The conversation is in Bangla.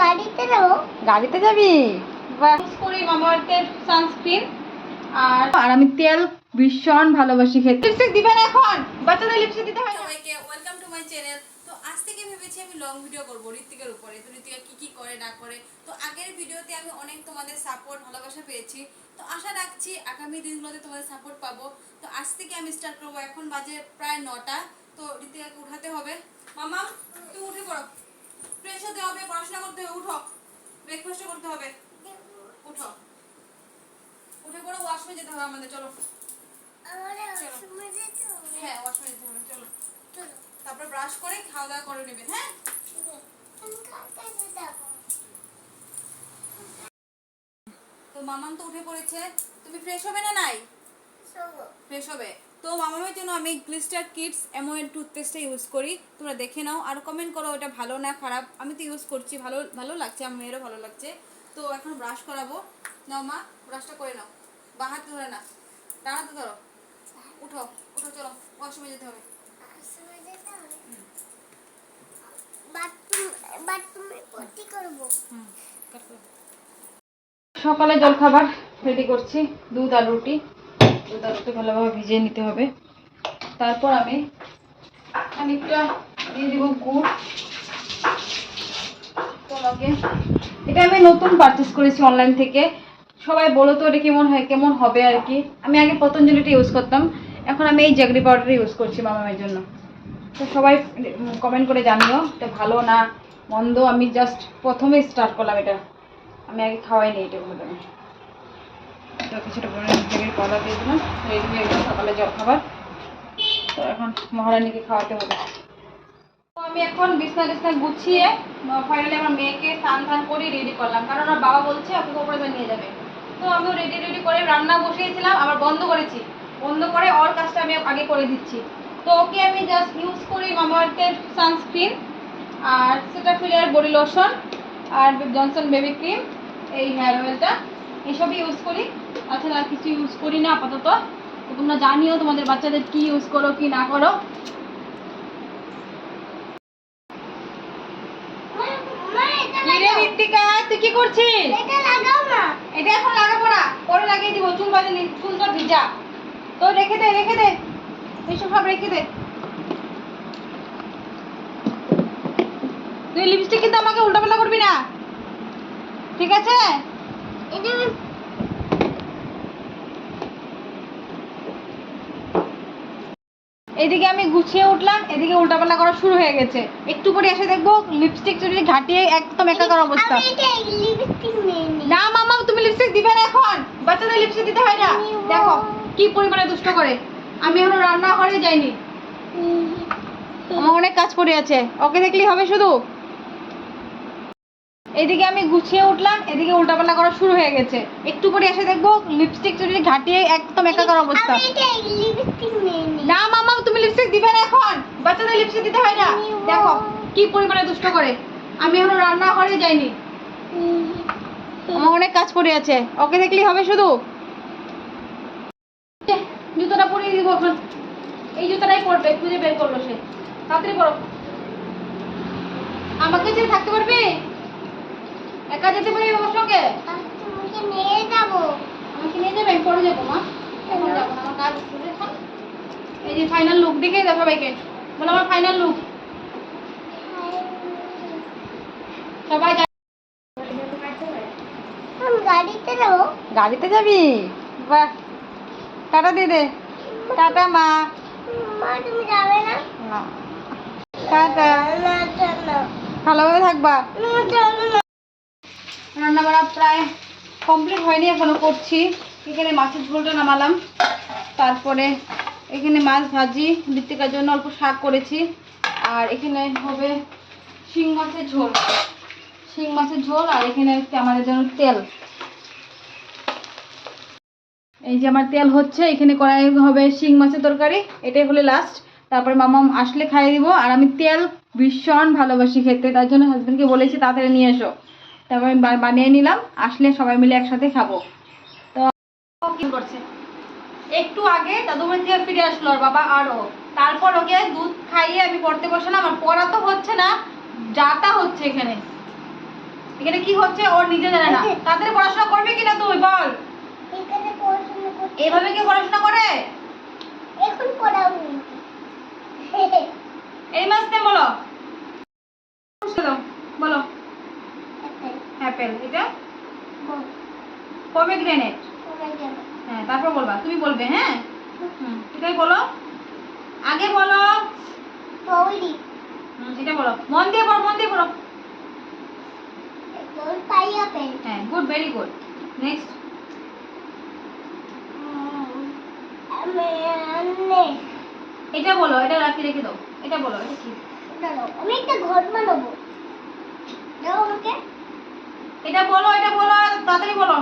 গাড়িতে যাবো। গাড়িতে যাবি? ইউজ করি মামাআর্থের সানস্ক্রিন আর আমি তেল ভীষণ ভালোবাসি খেতে। লিপস্টিক দিবেন এখন? বাচ্চাদের লিপস্টিক দিতে হয় না। সবাইকে ওয়েলকাম টু মাই চ্যানেল। তো আজ থেকে ভেবেছি আমি লং ভিডিও করব ঋত্বিকার উপরে। তো ঋত্বিকা কি কি করে না করে, তো আগের ভিডিওতে আমি অনেক তোমাদের সাপোর্ট ভালোবাসা পেয়েছি। তো আশা রাখছি আগামী দিনগুলোতে তোমাদের সাপোর্ট পাবো। তো আজ থেকে আমি স্টার্ট করবো। এখন বাজে প্রায় 9টা। তো ঋত্বিকাকে উঠাতে হবে। মামা তুমি উঠে পড়ো, ফ্রেশ হতে হবে, পড়াশোনা করতে হবে। উঠো, ব্রেকফাস্ট করতে হবে। উঠো, উঠে পড়ো, ওয়াশরুমে যেতে হবে আমাদের। চলো হ্যাঁ, ওয়াশরুমে যেতে হবে। চলো, তারপর ব্রাশ করে খাওয়া দাওয়া করে নেবেন। হ্যাঁ, তো মামাম তো উঠে পড়েছে। তুমি ফ্রেশ হবে না? নাই ফ্রেশ হবে। তো মামামের জন্য আমি গ্লিস্টার কিডস এমওএল টুথপেস্টটা ইউজ করি। তোমরা দেখে নাও আর কমেন্ট করো এটা ভালো না খারাপ। আমি তো ইউজ করছি, ভালো ভালো লাগছে, আমার মেয়েরও ভালো লাগছে। তো এখন ব্রাশ করাবো। নাও মা, ব্রাশটা করে নাও। বা হাতে ধরে না, ডানাতে ধরো। উঠো উঠো, চলো ওয়াশরুমে যেতে হবে। সকালে জলখাবার রেডি করছি। দুধ আর রুটি ভালোভাবে ভিজিয়ে নিতে হবে। তারপর আমি খানিকটা দিয়ে দিব গুড়। তোমাকে এটা আমি নতুন পারচেস করেছি অনলাইন থেকে। সবাই বলো তো এটা কেমন হবে আর কি। আমি আগে পতঞ্জলিটা ইউজ করতাম, এখন আমি এই জাগরি পাউডারটা ইউজ করছি মামামের জন্য। তো সবাই কমেন্ট করে জানিও এটা ভালো না মন্দ। আমি জাস্ট প্রথমে স্টার্ট করলাম এটা, আমি আগে খাওয়াইনি এটা বলে। তো কিছুটা জাগরি পাউডার দিয়ে দিলাম, রেডি হয়ে গেল সকালে জলখাবার। তো এখন মহারানীকে খাওয়াতে হবে। তো আমি এখন বিছনা গুছিয়ে ফাইনালি আমার মেয়েকে স্নান করে রেডি করলাম, কারণ ওর বাবা বলছে ওকে উপরে নিয়ে যাবে। তো আমিও রেডি করে রান্না বসিয়েছিলাম, আবার বন্ধ করে ওর কাজটা আমি আগে করে দিচ্ছি। তো ওকে আমি জাস্ট ইউজ করি মামাআর্থের সানস্ক্রিন আর সেটাফিলের বডি লোশন আর জনসন বেবি ক্রিম, এই হেয়ার অয়েলটা, এসবই ইউজ করি। তাছাড়া আর কিছু ইউজ করি না আপাতত। তো তোমরা জানিও তোমাদের বাচ্চাদের কি ইউজ করো কি না করো। তুই কি করছিস? এটা লাগাও না, এটা এখন লাগাবো না, পরে লাগিয়ে দিব। চুল বাঁধে, চুল তো ভিজা। তো রেখে দে এইসব সব রেখে দে। তুই লিপস্টিক কিন্তু আমাকে উল্টাপাল্টা করবি না, ঠিক আছে? এদিকে আমি গুছিয়ে উঠলাম, এদিকে উল্টাপাল্টা করা শুরু হয়ে গেছে। একটু পরে এসে দেখবো লিপস্টিক চুরি ঘাটিয়ে একদম একাকার অবস্থা। না মামা, তুমি লিপস্টিক দিবে না এখন? বাচ্চাদের লিপস্টিক দিতে হয় না। দেখো কি পরিমাণে দুষ্ট করে। আমি এখনো রান্না করে যাইনি, আমার অনেক কাজ পড়ে আছে। ওকে দেখলেই হবে শুধু। এদিকে আমি গুছিয়ে উঠলাম, এদিকে উল্টাপাল্টা করা শুরু হয়ে গেছে। একটু পরে এসে দেখবো লিপস্টিক চুরি ঘাটিয়ে একদম একাকার অবস্থা। না মামা, তুমি লিপস্টিক দিবে না এখন? বাচ্চাদের লিপস্টিক দিতে হয় না। দেখো কি পরিমাণে দুষ্ট করে। আমি এখনো রান্না করে যাইনি, আমার অনেক কাজ পড়ে আছে। ওকে দেখলেই হবে শুধু। জুতোটা পরিয়ে দিব এখন। এই জুতোটাই পরবে, খুঁজে বের করলো সে। তাড়াতাড়ি পরো। আমাকে যে থাকতে পারবে? একা যেতে পারি বাবার সঙ্গে? তোমাকে নিয়ে যাব। আমাকে নিয়ে যাবে? আমি পরে যাবো মা, এখন যাবো না, আমার কাজ আছে এখন। এই যে ফাইনাল লুক দেখে দাও সবাইকে, বলো আমার ফাইনাল লুক। সবাই গাড়িতে যাবো। গাড়িতে যাবি? বাহ, টাটা দিয়ে দে। টাটা মা। মা তুমি যাবে না? না, টাটা। ভালোভাবে থাকবা। রান্না বাড়া প্রায় কমপ্লিট হয়নি, এখনো করছি। এখানে মাছের ঝোলটা নামালাম, তারপরে এখানে মাছ ভাজি, ঋত্বিকার জন্য অল্প শাক করেছি, আর এখানে হবে শিং মাছের ঝোল, আর এখানে হচ্ছে আমাদের জন্য তেল। এই যে আমার তেল হচ্ছে, এখানে কড়াই হবে শিং মাছের তরকারি, এটাই হলে লাস্ট। তারপরে মামাম আসলে খাইয়ে দিব। আর আমি তেল ভীষণ ভালোবাসি খেতে, তার জন্য হাজবেন্ডকে বলেছি তাড়াতাড়ি নিয়ে এসো। তারপরে বানিয়ে নিলাম, আসলে সবাই মিলে একসাথে খাবো। তো কি করছে, একটু আগে দাদুবাড়ি থেকে ফিরে আসলো আর বাবা আরও। তারপর ওকে দুধ খাইয়ে আমি পড়তে বসলাম। আমার পড়া তো হচ্ছে না, যাতা হচ্ছে এখানে। এখানে কি হচ্ছে ওর নিজে জানে না। তাড়াতাড়ি পড়াশোনা করবে কিনা তুই বল? এখানে পড়াশোনা করতে এইভাবে কি পড়াশোনা করে? এখন পড়াও নি। এই মাসে বলো বলো অ্যাপেল, এটা পমিগ্রেনেট। হ্যাঁ তারপর বলবা, তুমি বলবে। হ্যাঁ এটাই বলো, আগে বলো। স্ট্রবেরি। এটা বলো, মন দিয়ে পড়ো, মন দিয়ে পড়ো। পাইনাপেল। হ্যাঁ গুড, ভেরি গুড। নেক্সট এটা বলো, এটা রেখে দাও। এটা বলো, এটা কি? আমি একটা ঘর বানাবো। দাও আমাকে। এটা বলো, এটা বলো, তাড়াতাড়ি বলো।